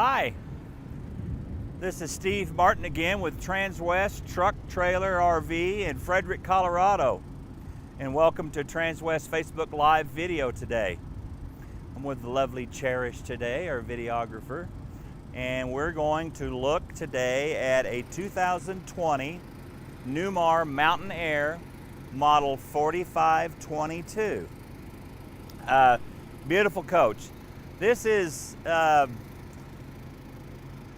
Hi, this is Steve Martin again with Transwest Truck Trailer RV in Frederick, Colorado. And welcome to Transwest Facebook Live video today. I'm with the lovely Cherish today, our videographer. And we're going to look today at a 2020 Newmar Mountain Aire model 4522. Beautiful coach. This is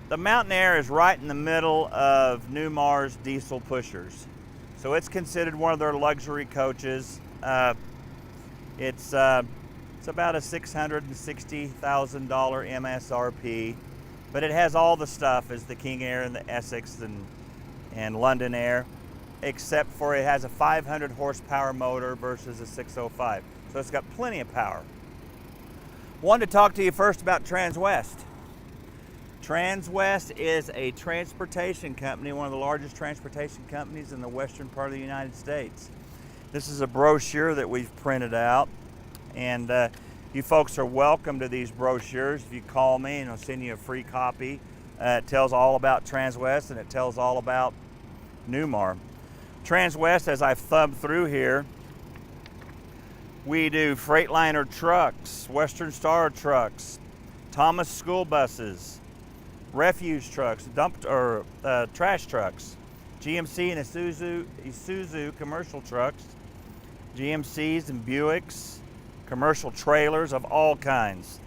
the Mountain Aire is right in the middle of Newmar's diesel pushers. So it's considered one of their luxury coaches. It's about a $660,000 MSRP, but it has all the stuff as the King Aire and the Essex and London Aire, except for it has a 500 horsepower motor versus a 605. So it's got plenty of power. Wanted to talk to you first about Transwest. Transwest is a transportation company, one of the largest transportation companies in the western part of the United States. This is a brochure that we've printed out, and you folks are welcome to these brochures. If you call me, and I'll send you a free copy. It tells all about Transwest, and it tells all about Newmar. Transwest, as I've thumbed through here, we do Freightliner trucks, Western Star trucks, Thomas school buses, refuse trucks, trash trucks, GMC and Isuzu commercial trucks, GMCs and Buicks, commercial trailers of all kinds.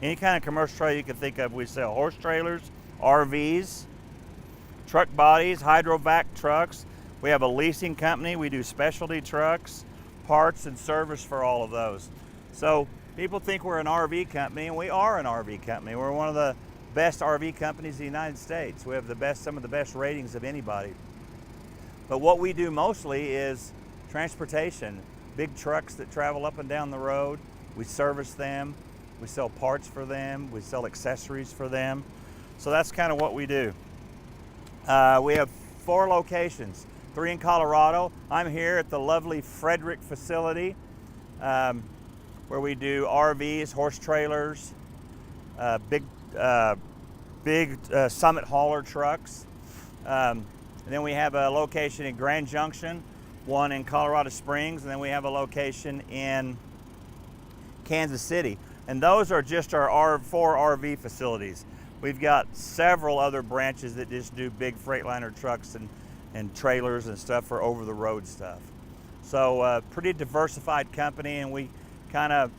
Any kind of commercial trailer you can think of, we sell. Horse trailers, RVs, truck bodies, hydrovac trucks. We have a leasing company. We do specialty trucks, parts and service for all of those. So people think we're an RV company, and we are an RV company. We're one of the best RV companies in the United States. We have some of the best ratings of anybody. But what we do mostly is transportation. Big trucks that travel up and down the road. We service them. We sell parts for them. We sell accessories for them. So that's kind of what we do. We have 4 locations. 3 in Colorado. I'm here at the lovely Frederick facility where we do RVs, horse trailers, big Summit hauler trucks. And then we have a location in Grand Junction, one in Colorado Springs, and then we have a location in Kansas City. And those are just our 4 RV facilities. We've got several other branches that just do big Freightliner trucks and trailers and stuff for over-the-road stuff. So pretty diversified company, and we kind of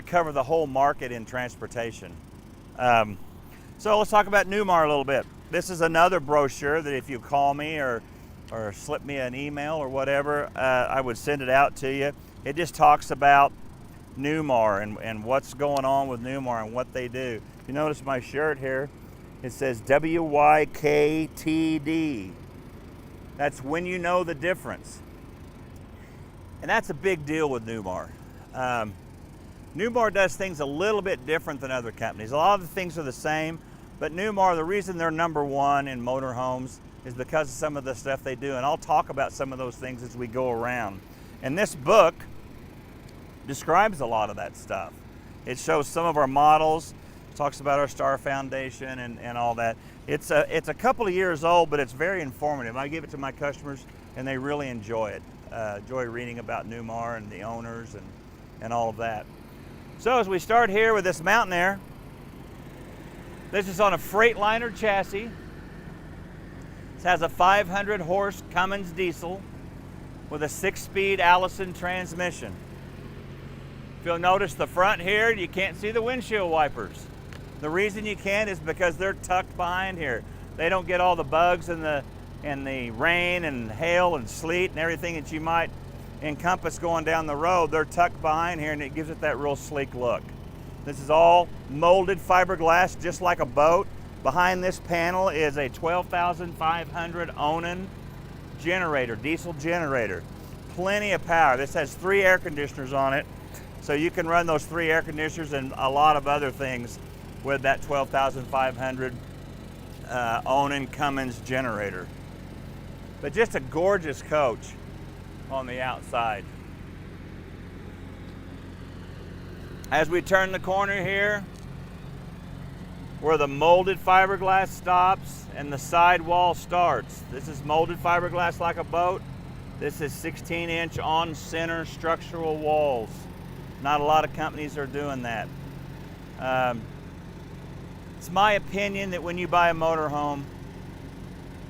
cover the whole market in transportation. So let's talk about Newmar a little bit. This is another brochure that if you call me or slip me an email or whatever, I would send it out to you. It just talks about Newmar and what's going on with Newmar and what they do. If you notice my shirt here, it says WYKTD. That's when you know the difference. And that's a big deal with Newmar. Newmar does things a little bit different than other companies. A lot of the things are the same, but Newmar, the reason they're #1 in motorhomes is because of some of the stuff they do. And I'll talk about some of those things as we go around. And this book describes a lot of that stuff. It shows some of our models, talks about our Star Foundation and all that. It's a couple of years old, but it's very informative. I give it to my customers, and they really enjoy it. Enjoy reading about Newmar and the owners and all of that. So as we start here with this Mountain Aire, this is on a Freightliner chassis. This has a 500 horse Cummins diesel with a 6-speed Allison transmission. If you'll notice the front here, you can't see the windshield wipers. The reason you can't is because they're tucked behind here. They don't get all the bugs and the rain and hail and sleet and everything that you might encompass going down the road. They're tucked behind here, and it gives it that real sleek look. This is all molded fiberglass, just like a boat. Behind this panel is a 12,500 Onan generator, diesel generator. Plenty of power. This has 3 air conditioners on it, so you can run those 3 air conditioners and a lot of other things with that 12,500 Onan Cummins generator. But just a gorgeous coach on the outside. As we turn the corner here, where the molded fiberglass stops and the sidewall starts. This is molded fiberglass like a boat. This is 16-inch on-center structural walls. Not a lot of companies are doing that. It's my opinion that when you buy a motorhome,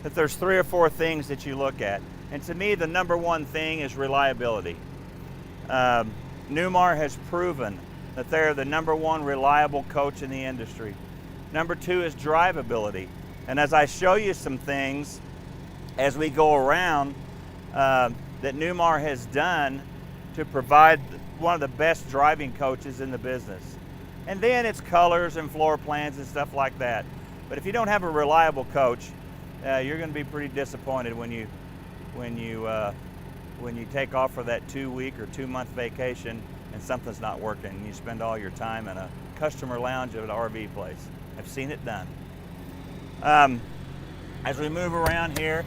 that there's 3 or 4 things that you look at. And to me, the number one thing is reliability. Newmar has proven that they're the number one reliable coach in the industry. Number 2 is drivability. And as I show you some things as we go around that Newmar has done to provide one of the best driving coaches in the business. And then it's colors and floor plans and stuff like that. But if you don't have a reliable coach, you're going to be pretty disappointed when you take off for that 2-week or 2-month vacation and something's not working and you spend all your time in a customer lounge at an RV place. I've seen it done. As we move around here,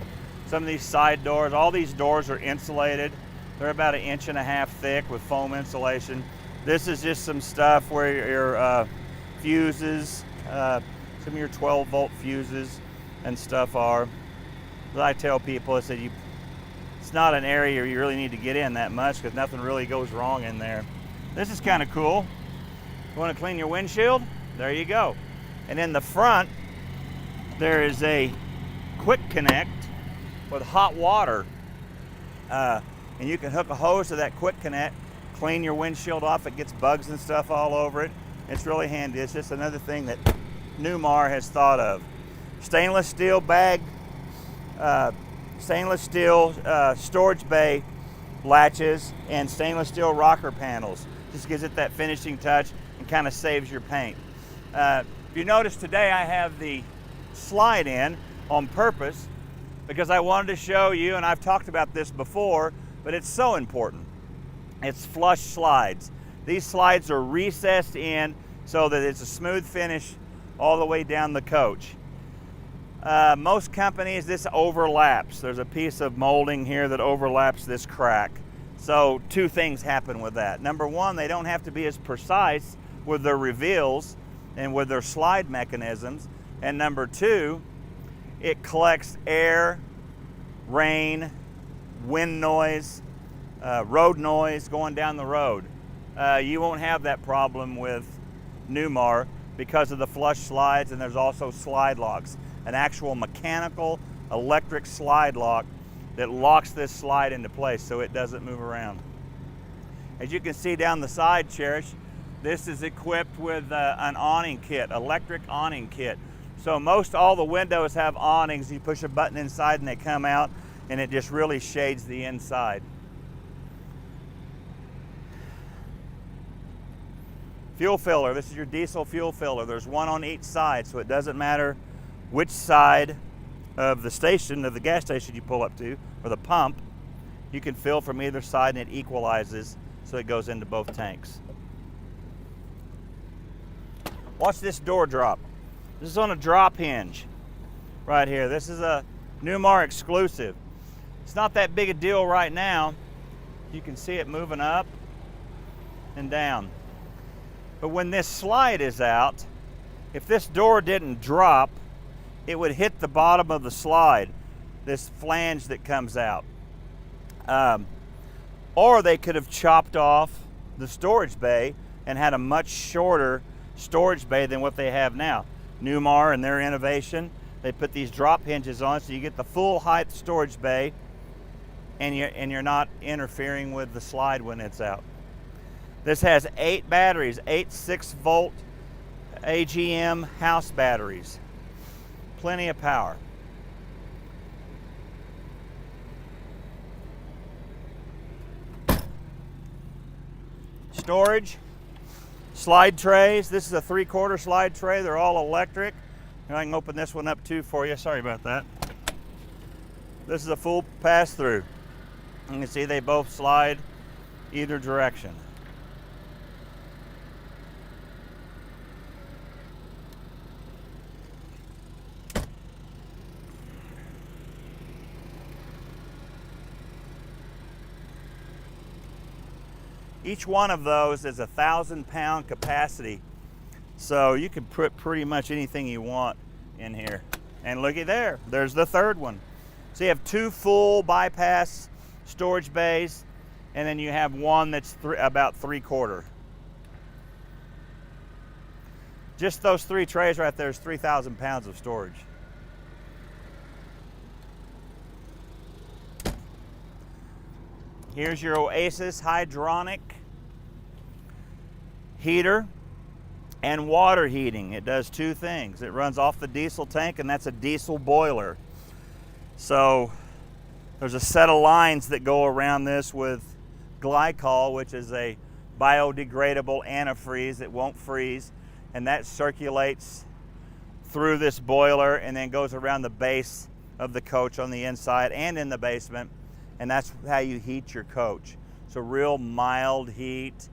some of these side doors, all these doors are insulated. They're about 1.5 inches thick with foam insulation. This is just some stuff where your fuses, some of your 12-volt fuses and stuff are. But I tell people, I said, it's not an area you really need to get in that much because nothing really goes wrong in there. This is kind of cool. You want to clean your windshield? There you go. And in the front, there is a quick connect with hot water. And you can hook a hose to that quick connect, clean your windshield off. It gets bugs and stuff all over it. It's really handy. It's just another thing that Newmar has thought of. Stainless steel bag, stainless steel storage bay latches, and stainless steel rocker panels. Just gives it that finishing touch and kind of saves your paint. If you notice today I have the slide in on purpose because I wanted to show you, and I've talked about this before, but it's so important. It's flush slides. These slides are recessed in so that it's a smooth finish all the way down the coach. Most companies, this overlaps. There's a piece of molding here that overlaps this crack. So 2 things happen with that. Number 1, they don't have to be as precise with their reveals and with their slide mechanisms. And number 2, it collects air, rain, wind noise, road noise going down the road. You won't have that problem with Newmar because of the flush slides, and there's also slide locks, an actual mechanical electric slide lock that locks this slide into place so it doesn't move around. As you can see down the side, Cherish, this is equipped with an awning kit, electric awning kit. So most all the windows have awnings. You push a button inside and they come out, and it just really shades the inside. Fuel filler, this is your diesel fuel filler. There's one on each side, so it doesn't matter which side of the station, of the gas station you pull up to, or the pump, you can fill from either side and it equalizes so it goes into both tanks. Watch this door drop. This is on a drop hinge right here. This is a Newmar exclusive. It's not that big a deal right now. You can see it moving up and down. But when this slide is out, if this door didn't drop, it would hit the bottom of the slide, this flange that comes out. Or they could have chopped off the storage bay and had a much shorter storage bay than what they have now. Newmar and their innovation, they put these drop hinges on so you get the full height storage bay and you're not interfering with the slide when it's out. This has 8 batteries, 8 6-volt AGM house batteries. Plenty of power. Storage, slide trays. This is a 3/4 slide tray. They're all electric. And I can open this one up too for you. Sorry about that. This is a full pass-through. You can see they both slide either direction. Each one of those is a 1,000-pound capacity. So you can put pretty much anything you want in here. And looky there, there's the third one. So you have 2 full bypass storage bays, and then you have one that's about 3/4. Just those 3 trays right there is 3,000 pounds of storage. Here's your Oasis hydronic heater and water heating. It does 2 things. It runs off the diesel tank, and that's a diesel boiler. So there's a set of lines that go around this with glycol, which is a biodegradable antifreeze that won't freeze, and that circulates through this boiler and then goes around the base of the coach on the inside and in the basement, and that's how you heat your coach. So real mild heat.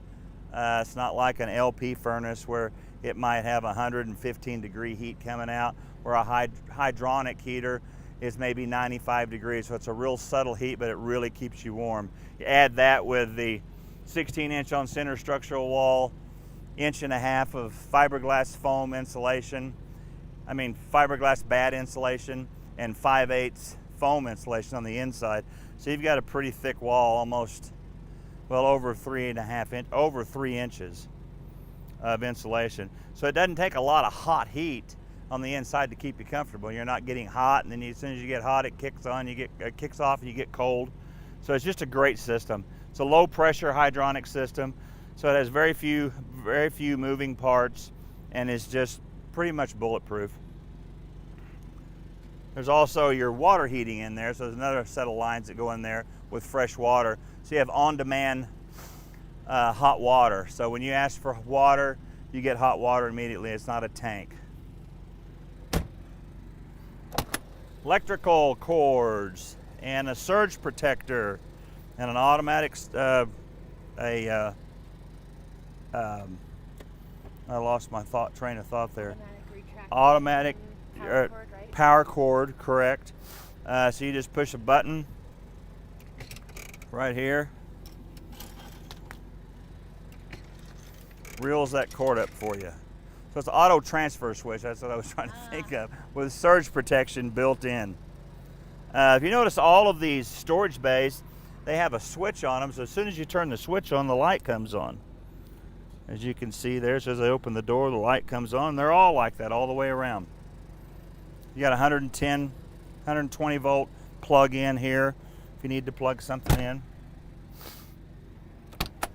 It's not like an LP furnace where it might have 115 degree heat coming out, where a hydronic heater is maybe 95 degrees. So it's a real subtle heat, but it really keeps you warm. You add that with the 16-inch on center structural wall, 1.5 inch of fiberglass foam insulation. I mean fiberglass bat insulation, and 5/8 foam insulation on the inside. So you've got a pretty thick wall, almost, well, over 3 inches of insulation. So it doesn't take a lot of hot heat on the inside to keep you comfortable. You're not getting hot, and then as soon as you get hot, it kicks on. It kicks off, and you get cold. So it's just a great system. It's a low pressure hydronic system, so it has very few moving parts, and is just pretty much bulletproof. There's also your water heating in there, so there's another set of lines that go in there with fresh water. So you have on-demand hot water. So when you ask for water, you get hot water immediately. It's not a tank. Electrical cords and a surge protector and an automatic I lost my train of thought there. Automatic power cord, right? Power cord, correct. So you just push a button right here, reels that cord up for you. So it's an auto transfer switch. That's what I was trying to think of, with surge protection built in. If you notice, all of these storage bays, they have a switch on them. So as soon as you turn the switch on, the light comes on. As you can see there, so as I open the door, the light comes on. They're all like that all the way around. You got 110, 120 volt plug in here if you need to plug something in.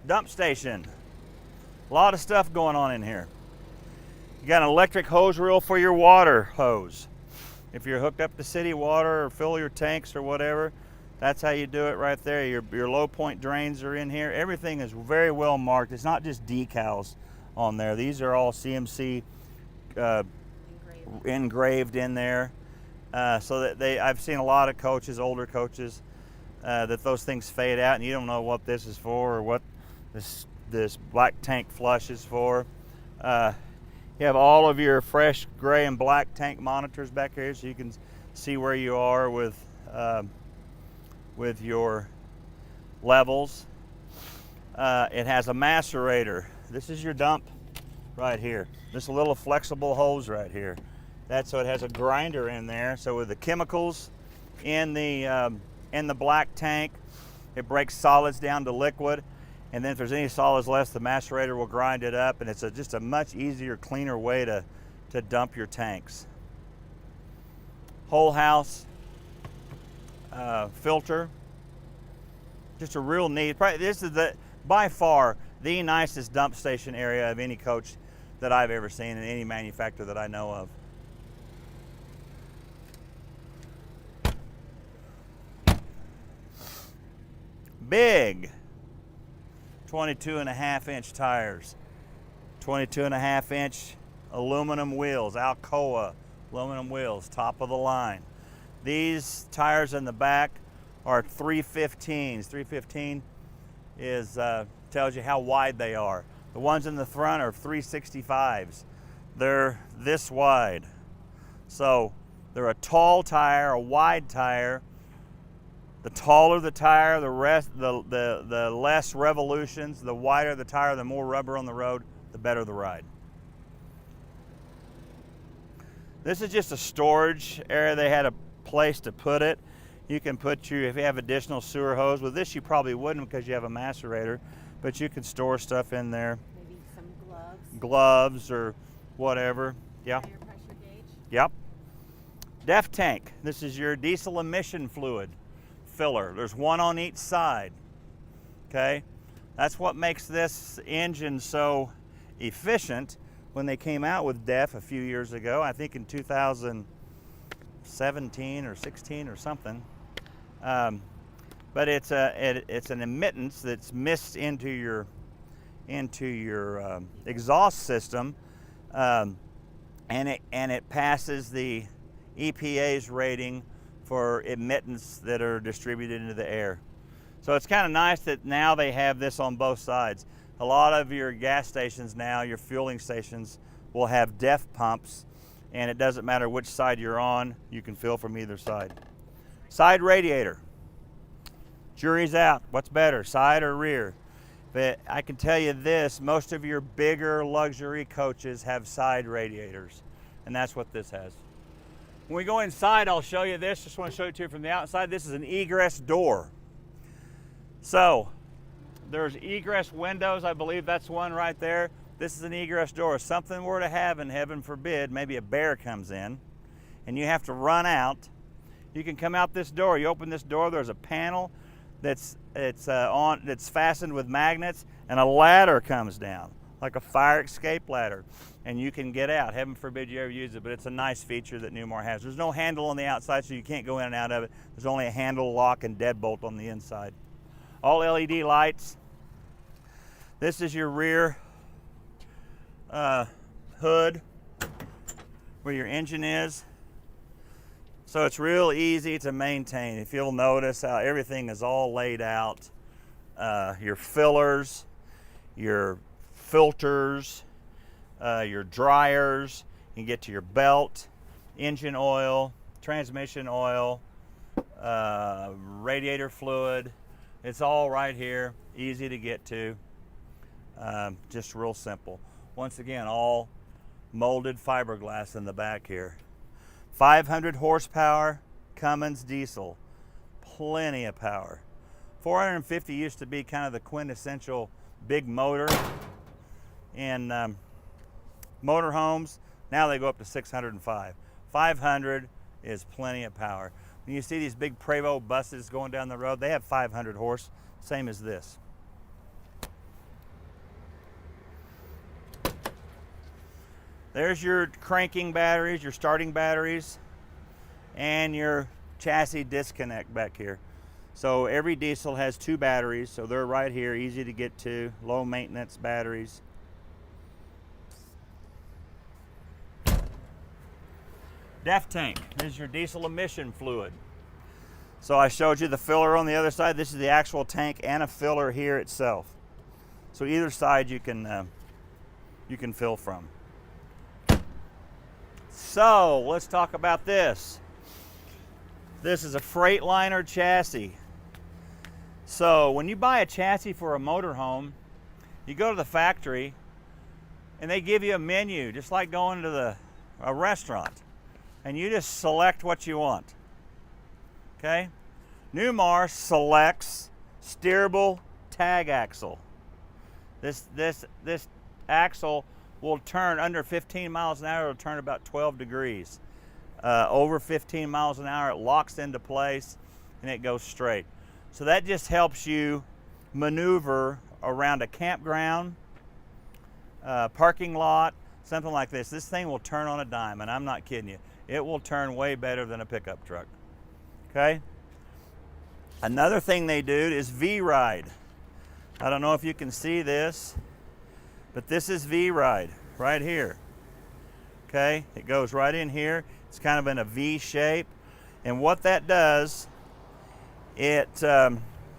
Dump station. A lot of stuff going on in here. You got an electric hose reel for your water hose. If you're hooked up to city water or fill your tanks or whatever, that's how you do it right there. Your low point drains are in here. Everything is very well marked. It's not just decals on there. These are all CMC engraved in there. So that I've seen a lot of coaches, older coaches, that those things fade out and you don't know what this is for or what this black tank flush is for. You have all of your fresh gray and black tank monitors back here, so you can see where you are with your levels. It has a macerator. This is your dump right here. This little flexible hose right here. So it has a grinder in there. So with the chemicals in the black tank, it breaks solids down to liquid. And then if there's any solids left, the macerator will grind it up, and it's just a much easier, cleaner way to dump your tanks. Whole house filter. Just a real neat. This is by far the nicest dump station area of any coach that I've ever seen in any manufacturer that I know of. Big 22.5-inch tires, 22.5-inch aluminum wheels, Alcoa aluminum wheels, top of the line. These tires in the back are 315s. 315 is tells you how wide they are. The ones in the front are 365s. They're this wide. So they're a tall tire, a wide tire. The taller the tire, the less revolutions, the wider the tire, the more rubber on the road, the better the ride. This is just a storage area. They had a place to put it. You can put if you have additional sewer hose. With this, you probably wouldn't because you have a macerator, but you could store stuff in there. Maybe some gloves. Gloves or whatever. Yeah. Tire pressure gauge. Yep. Def tank. This is your diesel emission fluid filler. There's one on each side. Okay. That's what makes this engine so efficient. When they came out with DEF a few years ago, I think in 2017 or 16 or something, but it's an emittance that's missed into your exhaust system, and it passes the EPA's rating for emittance that are distributed into the air. So it's kind of nice that now they have this on both sides. A lot of your gas stations now, your fueling stations, will have DEF pumps, and it doesn't matter which side you're on, you can fill from either side. Side radiator. Jury's out. What's better, side or rear? But I can tell you this, most of your bigger luxury coaches have side radiators, and that's what this has. When we go inside, I'll show you this. Just want to show it to you from the outside. This is an egress door. So, there's egress windows, I believe that's one right there. This is an egress door. If something were to happen, heaven forbid, maybe a bear comes in and you have to run out, you can come out this door. You open this door, there's a panel that's fastened with magnets, and a ladder comes down, like a fire escape ladder, and you can get out. Heaven forbid you ever use it, but it's a nice feature that Newmar has. There's no handle on the outside, so you can't go in and out of it. There's only a handle, lock, and deadbolt on the inside. All LED lights. This is your rear hood where your engine is. So it's real easy to maintain. If you'll notice how everything is all laid out. Your fillers, your filters, your dryers. You can get to your belt, engine oil, transmission oil, radiator fluid. It's all right here, easy to get to. Just real simple. Once again, all molded fiberglass in the back here. 500 horsepower, Cummins diesel, plenty of power. 450 used to be kind of the quintessential big motor in motorhomes. Now they go up to 605. 500 is plenty of power. When you see these big Prevost buses going down the road, they have 500 horse, same as this. There's your cranking batteries, your starting batteries, and your chassis disconnect back here. So every diesel has 2 batteries, so they're right here, easy to get to, low maintenance batteries. DEF tank, this is your diesel emission fluid. So I showed you the filler on the other side. This is the actual tank and a filler here itself. So either side you can fill from. So let's talk about this. This is a Freightliner chassis. So when you buy a chassis for a motorhome, you go to the factory and they give you a menu, just like going to a restaurant, and you just select what you want. Okay? Newmar selects steerable tag axle. This axle will turn under 15 miles an hour, it'll turn about 12 degrees. Over 15 miles an hour, it locks into place and it goes straight. So that just helps you maneuver around a campground, parking lot, something like this. This thing will turn on a dime, and I'm not kidding you. It will turn way better than a pickup truck. Okay? Another thing they do is V-Ride. I don't know if you can see this, but this is V-Ride right here. Okay? It goes right in here. It's kind of in a V shape. And what that does, here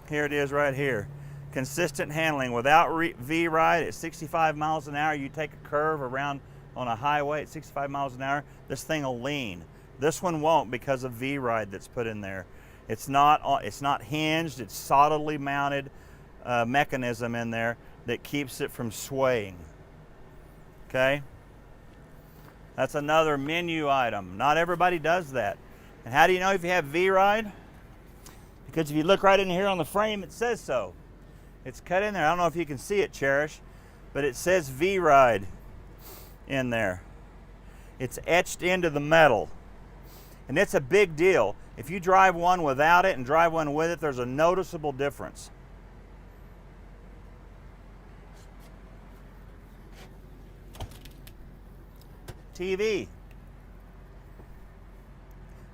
it is right here. Consistent handling. Without V-Ride at 65 miles an hour, you take a curve around on a highway at 65 miles an hour, this thing will lean. This one won't because of V-Ride that's put in there. It's not hinged, it's solidly mounted mechanism in there that keeps it from swaying. Okay? That's another menu item. Not everybody does that. And how do you know if you have V-Ride? Because if you look right in here on the frame, it says so. It's cut in there. I don't know if you can see it, Cherish, but it says V-Ride in there. It's etched into the metal. And it's a big deal. If you drive one without it and drive one with it, there's a noticeable difference. TV.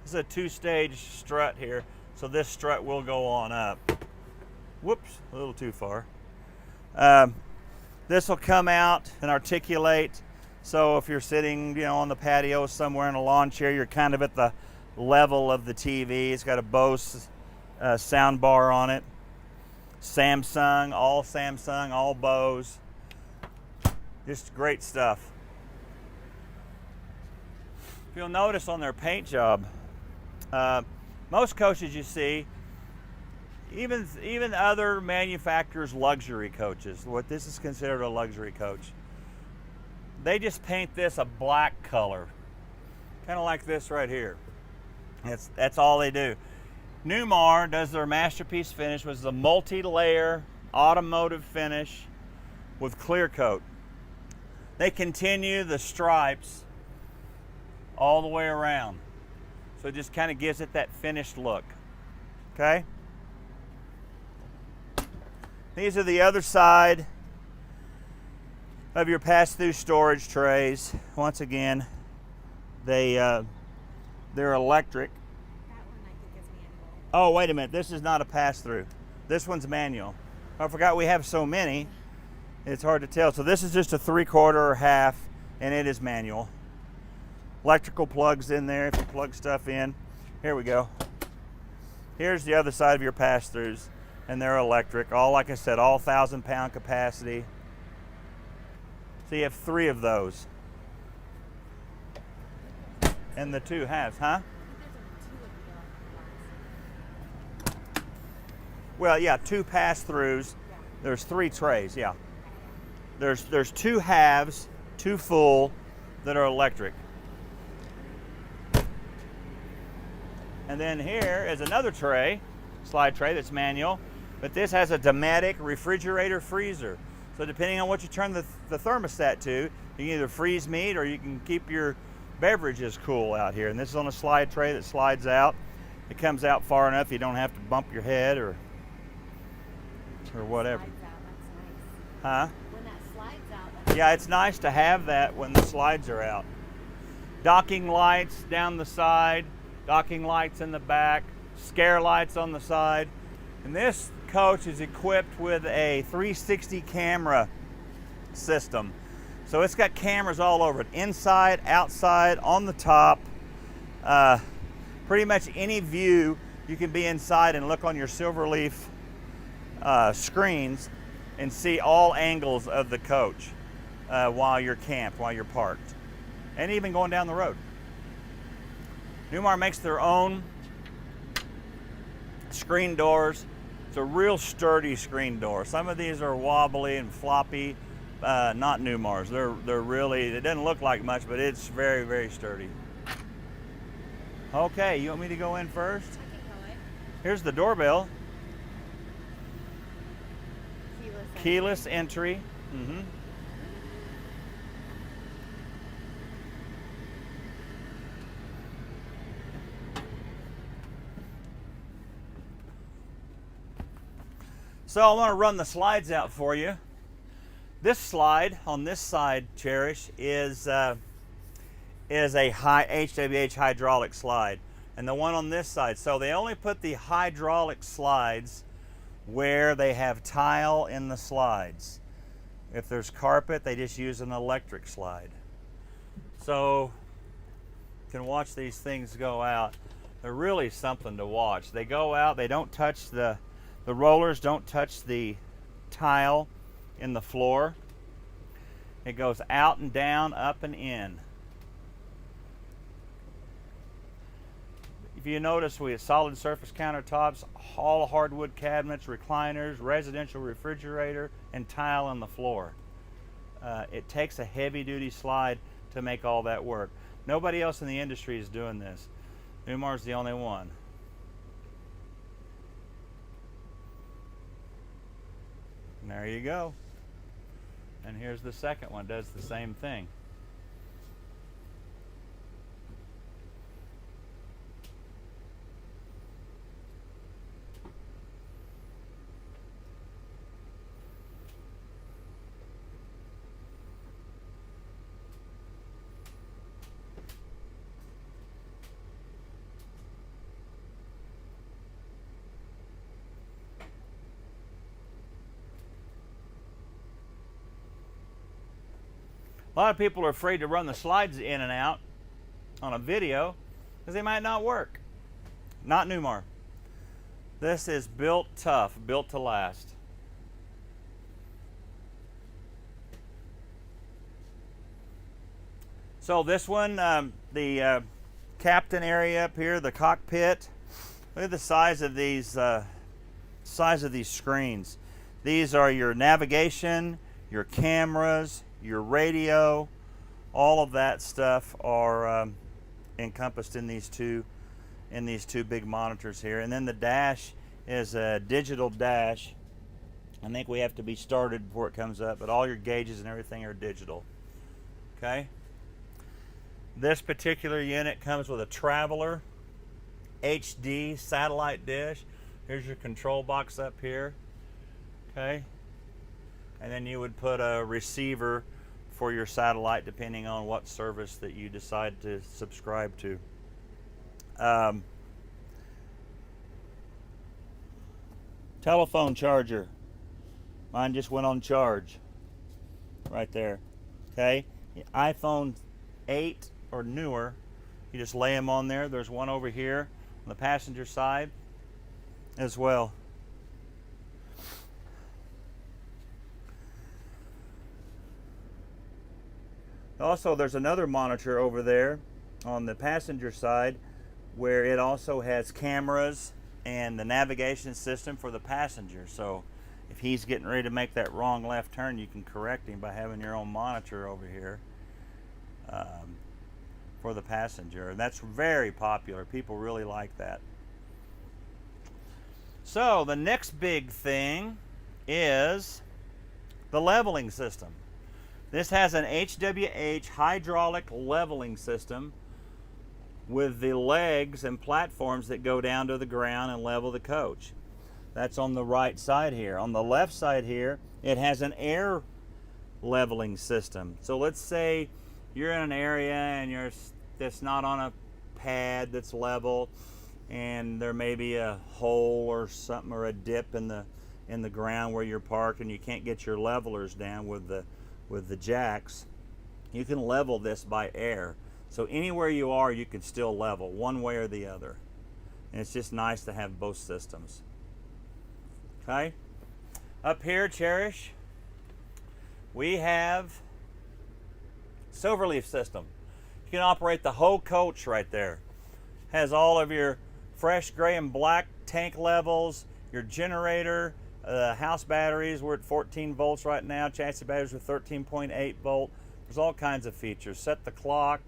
This is a two-stage strut here, so this strut will go on up. Whoops, a little too far. This will come out and articulate, so if you're sitting, on the patio somewhere in a lawn chair, you're kind of at the level of the TV. It's got a Bose sound bar on it. Samsung, all Bose. Just great stuff. If you'll notice on their paint job, most coaches you see, even other manufacturers' luxury coaches, what this is considered a luxury coach, they just paint this a black color, kind of like this right here. That's all they do. Newmar does their masterpiece finish, was the multi-layer automotive finish with clear coat. They continue the stripes all the way around. So it just kind of gives it that finished look. Okay? These are the other side of your pass-through storage trays. Once again, they're electric. That one I think is manual. Oh, wait a minute. This is not a pass-through. This one's manual. I forgot we have so many. It's hard to tell. So this is just a 3/4 or half, and it is manual. Electrical plugs in there if you plug stuff in. Here we go. Here's the other side of your pass-throughs, and they're electric. All, like I said, all 1,000-pound capacity. So you have 3 of those. And the 2 halves, huh? Well, yeah, 2 pass-throughs. There's 3 trays, yeah. There's 2 halves, 2 full that are electric. And then here is another tray, slide tray that's manual, but this has a Dometic refrigerator freezer. So depending on what you turn the thermostat to, you can either freeze meat or you can keep your beverages cool out here. And this is on a slide tray that slides out. It comes out far enough you don't have to bump your head or whatever. Slides out, that's nice. Huh? When that slides out, that's Yeah, it's nice to have that when the slides are out. Docking lights down the side, docking lights in the back, scare lights on the side. And this coach is equipped with a 360 camera system. So it's got cameras all over it, inside, outside, on the top. Pretty much any view you can be inside and look on your Silverleaf screens and see all angles of the coach while you're camped, while you're parked, and even going down the road. Newmar makes their own screen doors. It's a real sturdy screen door. Some of these are wobbly and floppy, not Newmars. They're really, it doesn't look like much, but it's very, very sturdy. Okay, you want me to go in first? I can go in. Here's the doorbell. Keyless Keyless entry. Mm-hmm. So I want to run the slides out for you. This slide on this side, Cherish, is a high HWH hydraulic slide, and the one on this side. So they only put the hydraulic slides where they have tile in the slides. If there's carpet, they just use an electric slide. So you can watch these things go out. They're really something to watch. They go out, they don't touch the rollers don't touch the tile in the floor. It goes out and down, up and in. If you notice, we have solid surface countertops, all hardwood cabinets, recliners, residential refrigerator, and tile on the floor. It takes a heavy-duty slide to make all that work. Nobody else in the industry is doing this. Newmar's the only one. And there you go. And here's the second one, does the same thing. A lot of people are afraid to run the slides in and out on a video because they might not work. Not Newmar. This is built tough, built to last. So this one, the captain area up here, the cockpit. Look at the size of these screens. These are your navigation, your cameras, your radio, all of that stuff are encompassed in these two big monitors here. And then the dash is a digital dash. I think we have to be started before it comes up, but all your gauges and everything are digital. Okay. This particular unit comes with a Traveler HD satellite dish. Here's your control box up here. Okay. And then you would put a receiver for your satellite depending on what service that you decide to subscribe to. Telephone charger. Mine just went on charge. Right there. Okay. iPhone 8 or newer, you just lay them on there. There's one over here on the passenger side as well. Also, there's another monitor over there on the passenger side where it also has cameras and the navigation system for the passenger. So if he's getting ready to make that wrong left turn, you can correct him by having your own monitor over here for the passenger. And that's very popular. People really like that. So the next big thing is the leveling system. This has an HWH hydraulic leveling system with the legs and platforms that go down to the ground and level the coach. That's on the right side here. On the left side here, it has an air leveling system. So let's say you're in an area and that's not on a pad that's level, and there may be a hole or something or a dip in the ground where you're parked and you can't get your levelers down with the jacks. You can level this by air. So anywhere you are, you can still level one way or the other. And it's just nice to have both systems. Okay. Up here, Cherish, we have Silverleaf system. You can operate the whole coach right there. Has all of your fresh gray and black tank levels, your generator, house batteries. We're at 14 volts right now. Chassis batteries are 13.8 volt. There's all kinds of features. Set the clock,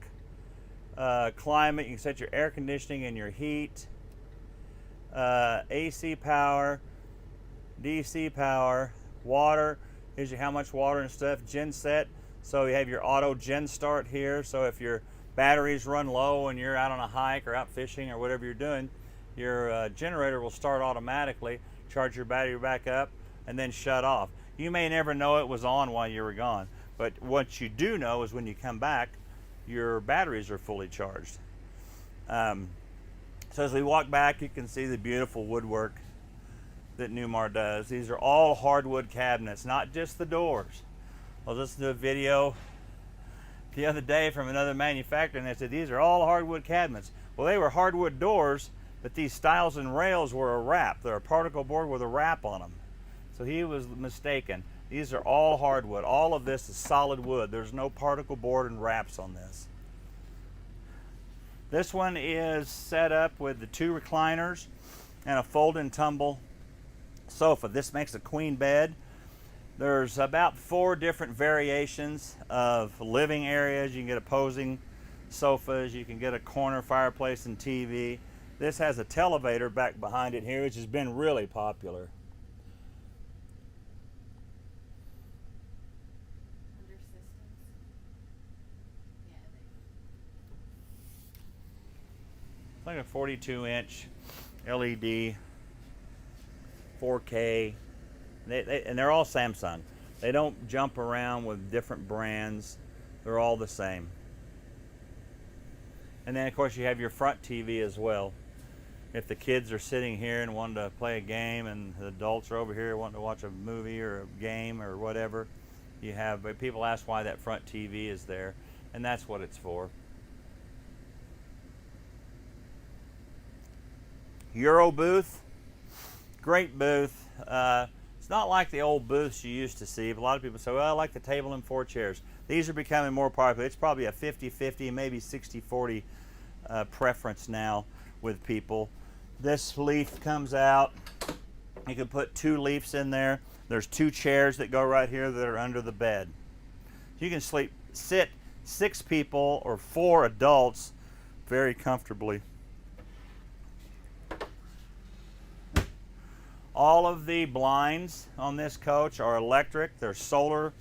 climate. You can set your air conditioning and your heat, AC power, DC power, water. Here's your how much water and stuff. Gen set. So you have your auto gen start here. So if your batteries run low and you're out on a hike or out fishing or whatever you're doing, your generator will start automatically, charge your battery back up, and then shut off. You may never know it was on while you were gone, but what you do know is when you come back, your batteries are fully charged. So as we walk back, you can see the beautiful woodwork that Newmar does. These are all hardwood cabinets, not just the doors. I was listening to a video the other day from another manufacturer, and they said these are all hardwood cabinets. Well, they were hardwood doors, but these stiles and rails were a wrap. They're a particle board with a wrap on them. So he was mistaken. These are all hardwood. All of this is solid wood. There's no particle board and wraps on this. This one is set up with the 2 recliners and a fold and tumble sofa. This makes a queen bed. There's about 4 different variations of living areas. You can get opposing sofas, you can get a corner fireplace and TV. This has a televator back behind it here, which has been really popular. Under systems. Yeah, It's like a 42-inch LED, 4K, and they're all Samsung. They don't jump around with different brands. They're all the same. And then of course you have your front TV as well. If the kids are sitting here and wanting to play a game and the adults are over here wanting to watch a movie or a game or whatever, you have, but people ask why that front TV is there, and that's what it's for. Euro booth, great booth. It's not like the old booths you used to see. But a lot of people say, well, I like the table and 4 chairs. These are becoming more popular. It's probably a 50-50, maybe 60-40 preference now with people. This leaf comes out. You can put 2 leaves in there. There's 2 chairs that go right here that are under the bed. You can sit 6 people or 4 adults very comfortably. All of the blinds on this coach are electric. There's solar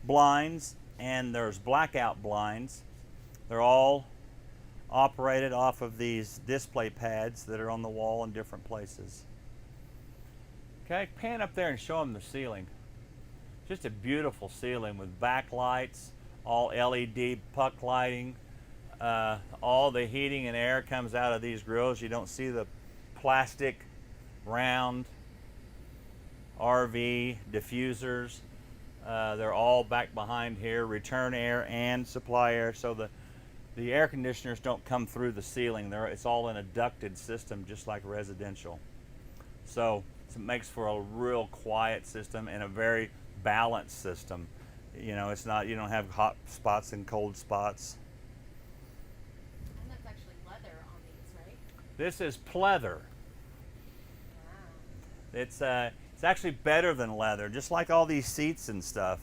blinds and there's blackout blinds. They're all operated off of these display pads that are on the wall in different places. Okay, pan up there and show them the ceiling. Just a beautiful ceiling with backlights, all LED puck lighting. All the heating and air comes out of these grills. You don't see the plastic round RV diffusers. They're all back behind here, return air and supply air, so the air conditioners don't come through the ceiling. It's all an ducted system, just like residential. So it makes for a real quiet system and a very balanced system. You know, it's not, you don't have hot spots and cold spots. and that's actually leather on these, right? This is pleather. Wow. It's actually better than leather, just like all these seats and stuff.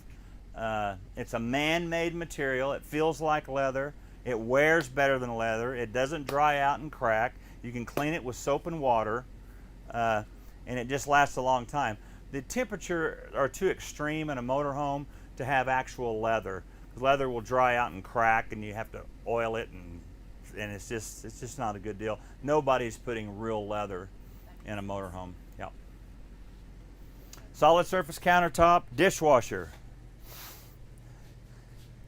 It's a man-made material. It feels like leather. It wears better than leather. It doesn't dry out and crack. You can clean it with soap and water, and it just lasts a long time. The temperature are too extreme in a motorhome to have actual leather. Leather will dry out and crack, and you have to oil it, and it's just not a good deal. Nobody's putting real leather in a motorhome. Yep. Solid surface countertop, dishwasher.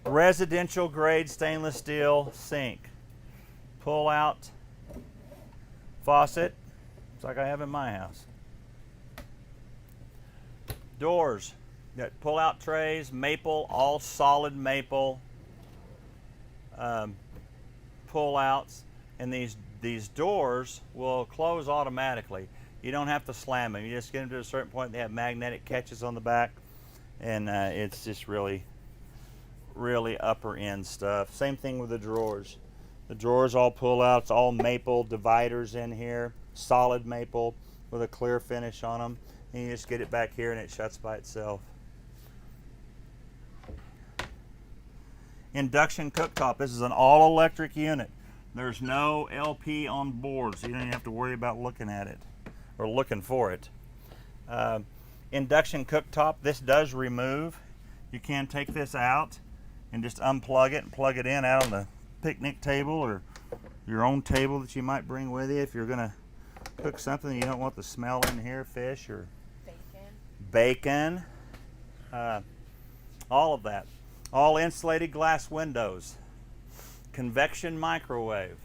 Residential grade stainless steel sink. Pull out faucet. It's like I have in my house. Doors. Got pull out trays, maple, all solid maple pull outs. And these doors will close automatically. You don't have to slam them. You just get them to a certain point. They have magnetic catches on the back, and it's just really upper end stuff. Same thing with the drawers. The drawers all pull out. It's all maple dividers in here, solid maple with a clear finish on them. And you just get it back here and it shuts by itself. Induction cooktop. This is an all electric unit. There's no LP on board, so you don't even have to worry about looking at it or looking for it. Induction cooktop. This does remove. You can take this out and just unplug it and plug it in out on the picnic table or your own table that you might bring with you if you're going to cook something you don't want the smell in here, fish or bacon. All of that. All insulated glass windows. Convection microwave.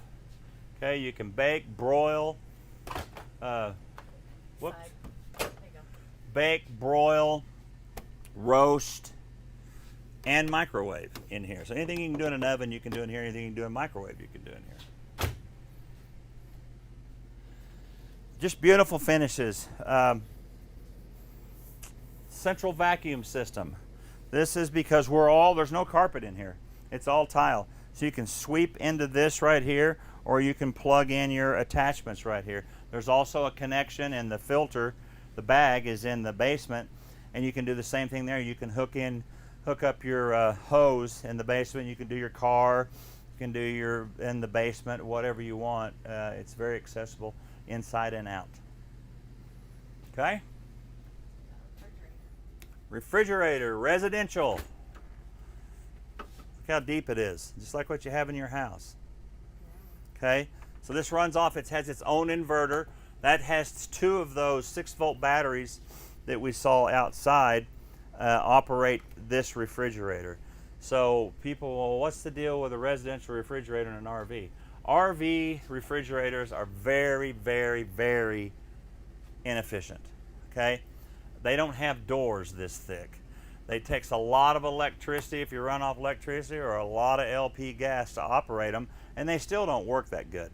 Okay, you can bake, broil, bake, broil, roast, and microwave in here. So anything you can do in an oven, you can do in here. Anything you can do in a microwave, you can do in here. Just beautiful finishes. Central vacuum system. This is because there's no carpet in here. It's all tile. So you can sweep into this right here, or you can plug in your attachments right here. There's also a connection, and the filter, the bag is in the basement, and you can do the same thing there. You can hook up your hose in the basement. You can do your car, you can do your in the basement, whatever you want. It's very accessible inside and out. Okay. Refrigerator, residential. Look how deep it is, just like what you have in your house. Okay, so this runs off, it has its own inverter. That has 2 of those 6-volt batteries that we saw outside operate this refrigerator. So people, well, what's the deal with a residential refrigerator and an RV? RV refrigerators are very, very, very inefficient, okay? They don't have doors this thick. They takes a lot of electricity if you run off electricity, or a lot of LP gas to operate them, and they still don't work that good.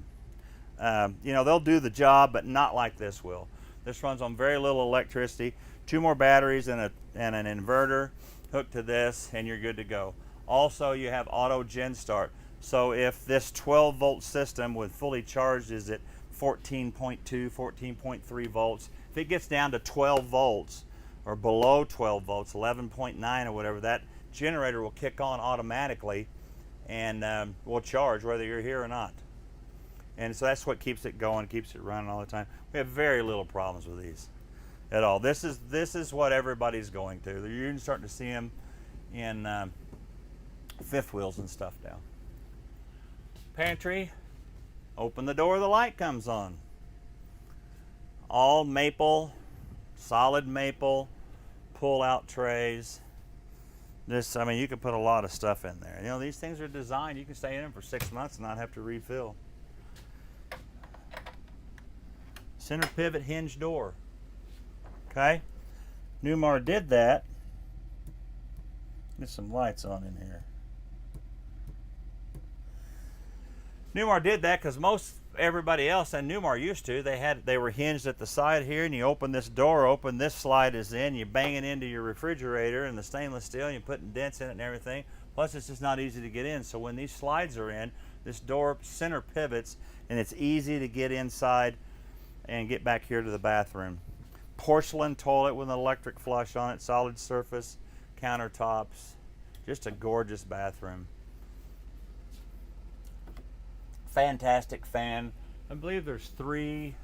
You know, they'll do the job, but not like this will. This runs on very little electricity. 2 more batteries and an inverter hooked to this, and you're good to go. Also, you have auto gen start. So if this 12-volt system with fully charged is at 14.2, 14.3 volts, if it gets down to 12 volts or below 12 volts, 11.9 or whatever, that generator will kick on automatically and will charge whether you're here or not. And so that's what keeps it going, keeps it running all the time. We have very little problems with these at all. This is what everybody's going to. You're even starting to see them in fifth wheels and stuff now. Pantry, open the door, the light comes on. All maple, solid maple, pull-out trays. This, I mean, you can put a lot of stuff in there. You know, these things are designed, you can stay in them for 6 months and not have to refill. Center pivot hinge door. Okay, Newmar did that. Get some lights on in here. Newmar did that because most everybody else and Newmar used to, they were hinged at the side here, and you open this door open, this slide is in, you bang it into your refrigerator and the stainless steel, and you're putting dents in it and everything. Plus it's just not easy to get in. So when these slides are in, this door center pivots and it's easy to get inside and get back here to the bathroom. Porcelain toilet with an electric flush on it, solid surface, countertops, just a gorgeous bathroom. Fantastic fan. I believe there's 3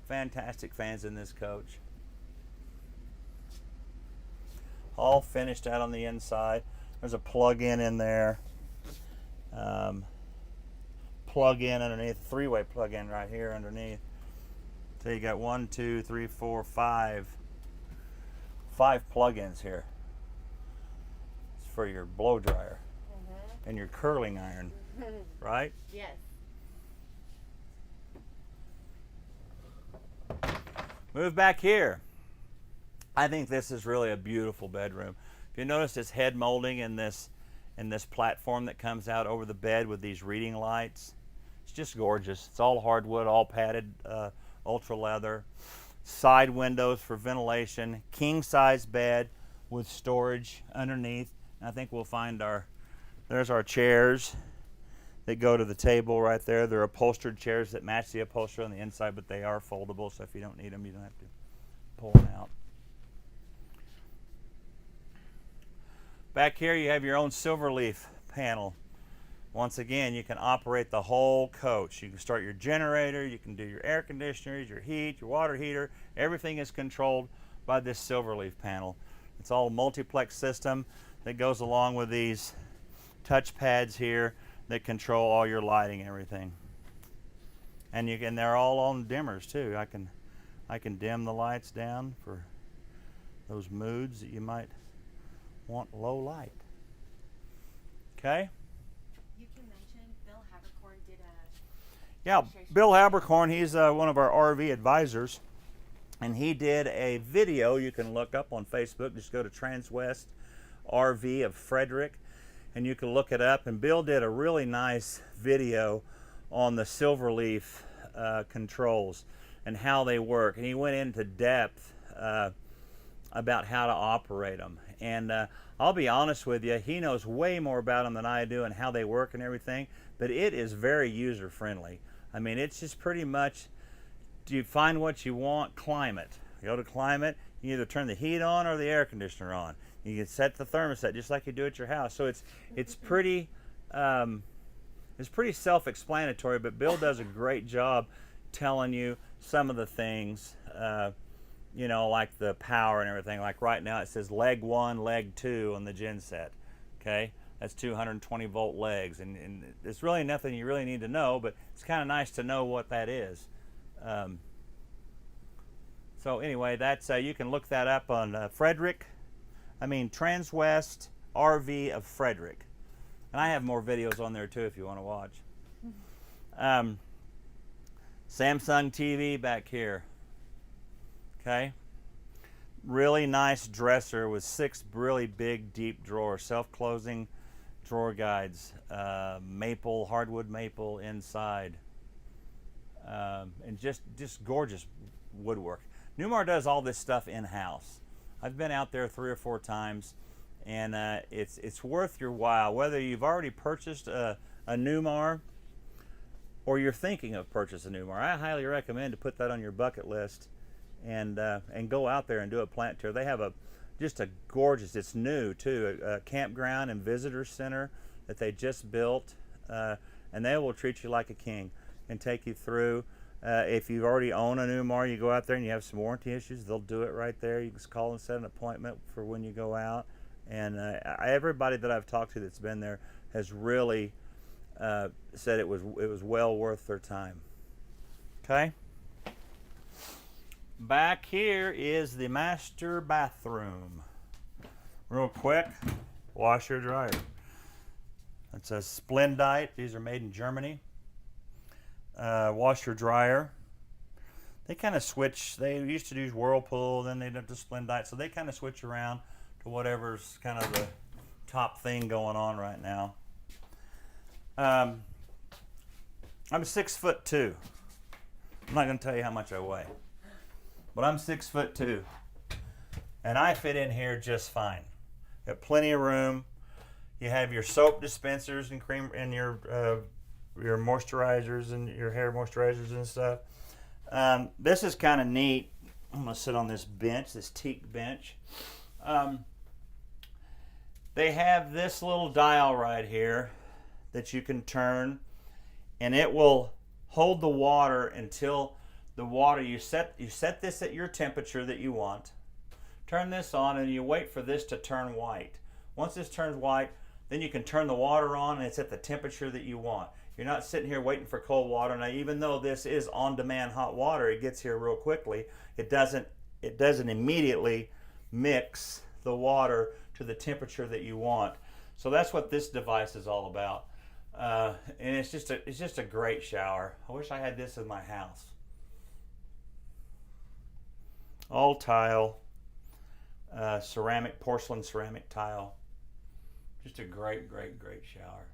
fantastic fans in this coach. All finished out on the inside. There's a plug-in in there. Plug-in underneath, 3-way plug-in right here underneath. So you got 1, 2, 3, 4, 5 plug-ins here. It's for your blow dryer and your curling iron, right? Yes. Move back here. I think this is really a beautiful bedroom. If you notice this head molding in this platform that comes out over the bed with these reading lights, it's just gorgeous. It's all hardwood, all padded, ultra leather. Side windows for ventilation. King size bed with storage underneath. And I think we'll find there's our chairs that go to the table right there. They're upholstered chairs that match the upholstery on the inside, but they are foldable, so if you don't need them, you don't have to pull them out. Back here you have your own Silverleaf panel. Once again, you can operate the whole coach. You can start your generator, you can do your air conditioners, your heat, your water heater. Everything is controlled by this Silverleaf panel. It's all a multiplex system that goes along with these touch pads here that control all your lighting and everything. And they're all on dimmers too. I can dim the lights down for those moods that you might want low light. Okay? You can mention Bill Habercorn did a Yeah, Bill Habercorn, he's one of our RV advisors, and he did a video you can look up on Facebook. Just go to Transwest RV of Frederick, and you can look it up. And Bill did a really nice video on the Silverleaf controls and how they work, and he went into depth about how to operate them. And I'll be honest with you, he knows way more about them than I do and how they work and everything, but it is very user friendly. I mean, it's just pretty much, do you find what you want, climate. You go to climate, You either turn the heat on or the air conditioner on. You can set the thermostat just like you do at your house. So it's pretty self-explanatory, but Bill does a great job telling you some of the things, you know, like the power and everything. Like right now it says leg 1, leg 2 on the genset. Okay, that's 220 volt legs, and it's really nothing you really need to know, but it's kind of nice to know what that is. So anyway, that's you can look that up on Transwest RV of Frederick. And I have more videos on there too if you want to watch. Samsung TV back here. Okay. Really nice dresser with 6 really big deep drawers, self-closing drawer guides, maple, hardwood maple inside, and just gorgeous woodwork. Newmar does all this stuff in-house. I've been out there 3 or 4 times, and it's worth your while. Whether you've already purchased a Newmar or you're thinking of purchasing a Newmar, I highly recommend to put that on your bucket list and go out there and do a plant tour. They have just a gorgeous, it's new too, a campground and visitor center that they just built, and they will treat you like a king and take you through. If you already own a Newmar, you go out there and you have some warranty issues, they'll do it right there. You just call and set an appointment for when you go out. And everybody that I've talked to that's been there has really said it was well worth their time. Okay. Back here is the master bathroom. Real quick, washer dryer. It says Splendite. These are made in Germany. Washer dryer. They kind of switch. They used to use Whirlpool, then they'd have to Splendite, so they kind of switch around to whatever's kind of the top thing going on right now. I'm 6'2". I'm not going to tell you how much I weigh, but I'm 6'2", and I fit in here just fine. Got plenty of room. You have your soap dispensers and cream and your moisturizers and your hair moisturizers and stuff. This is kind of neat. I'm going to sit on this bench, this teak bench. They have this little dial right here that you can turn, and it will hold the water until the water, you set this at your temperature that you want. Turn this on and you wait for this to turn white. Once this turns white, then you can turn the water on and it's at the temperature that you want. You're not sitting here waiting for cold water. Now, even though this is on-demand hot water, it gets here real quickly. It doesn't immediately mix the water to the temperature that you want. So that's what this device is all about. And it's just a great shower. I wish I had this in my house. All tile, porcelain ceramic tile. Just a great shower.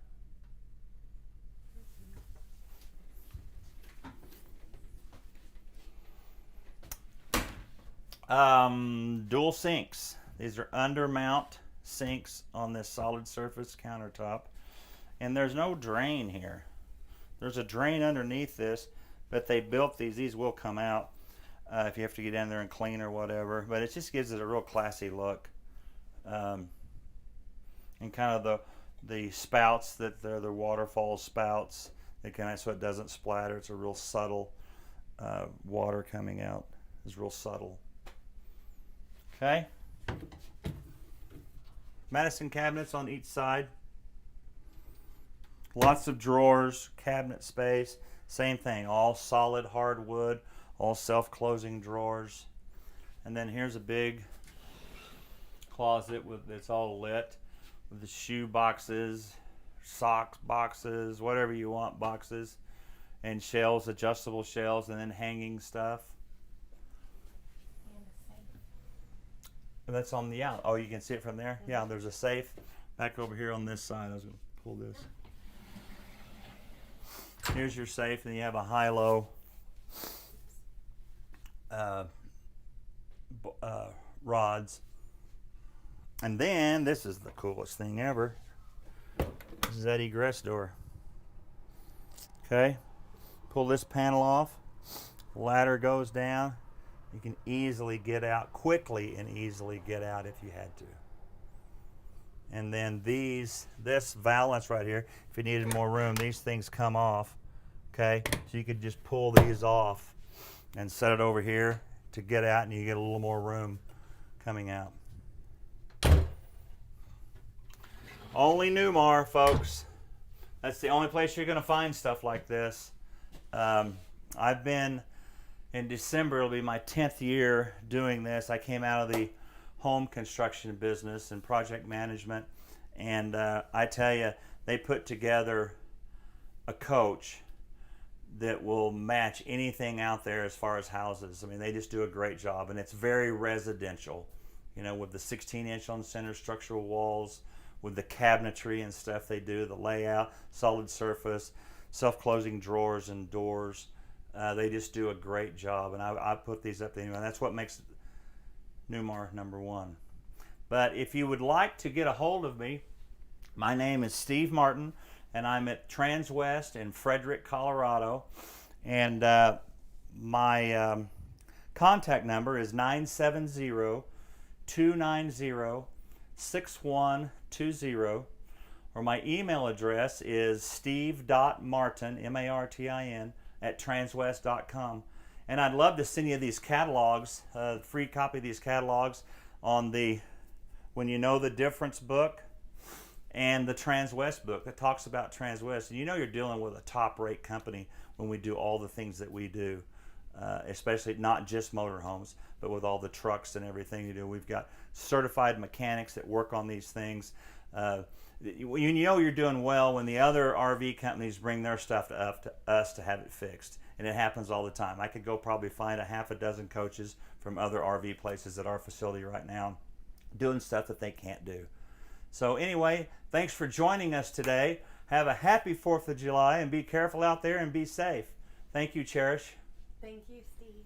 Dual sinks. These are undermount sinks on this solid surface countertop, and there's no drain here. There's a drain underneath this, but they built these. These will come out if you have to get in there and clean or whatever, but it just gives it a real classy look. And kind of the spouts, that they're the waterfall spouts, so it doesn't splatter. It's a real subtle water coming out. It's real subtle. Okay. Medicine cabinets on each side. Lots of drawers, cabinet space. Same thing, all solid hardwood, all self-closing drawers. And then here's a big closet it's all lit with the shoe boxes, socks boxes, whatever you want boxes, and shelves, adjustable shelves, and then hanging stuff. And that's on the out. Oh, you can see it from there? Yeah, there's a safe back over here on this side. I was going to pull this. Here's your safe, and you have a high-low rods. And then, this is the coolest thing ever. This is that egress door. Okay, pull this panel off. Ladder goes down. You can easily get out quickly and easily get out if you had to. And then this valance right here, if you needed more room, these things come off. Okay, so you could just pull these off and set it over here to get out, and you get a little more room coming out. Only Newmar, folks. That's the only place you're going to find stuff like this. I've been, in December, it'll be my 10th year doing this. I came out of the home construction business and project management, and I tell you, they put together a coach that will match anything out there as far as houses. I mean, they just do a great job, and it's very residential, you know, with the 16-inch on center structural walls, with the cabinetry and stuff they do, the layout, solid surface, self-closing drawers and doors. They just do a great job, and I put these up there. Anyway, that's what makes Newmar #1. But if you would like to get a hold of me, my name is Steve Martin, and I'm at Transwest in Frederick, Colorado. And my contact number is 970-290-6120, or my email address is steve.martin, M-A-R-T-I-N, at transwest.com. And I'd love to send you these catalogs, free copy of these catalogs on the When You Know the Difference book and the Transwest book that talks about Transwest. And you know you're dealing with a top-rate company when we do all the things that we do, especially not just motorhomes, but with all the trucks and everything you do. We've got certified mechanics that work on these things. You know you're doing well when the other RV companies bring their stuff to us to have it fixed. And it happens all the time. I could go probably find a half a dozen coaches from other RV places at our facility right now doing stuff that they can't do. So anyway, thanks for joining us today. Have a happy 4th of July, and be careful out there and be safe. Thank you, Cherish. Thank you, Steve.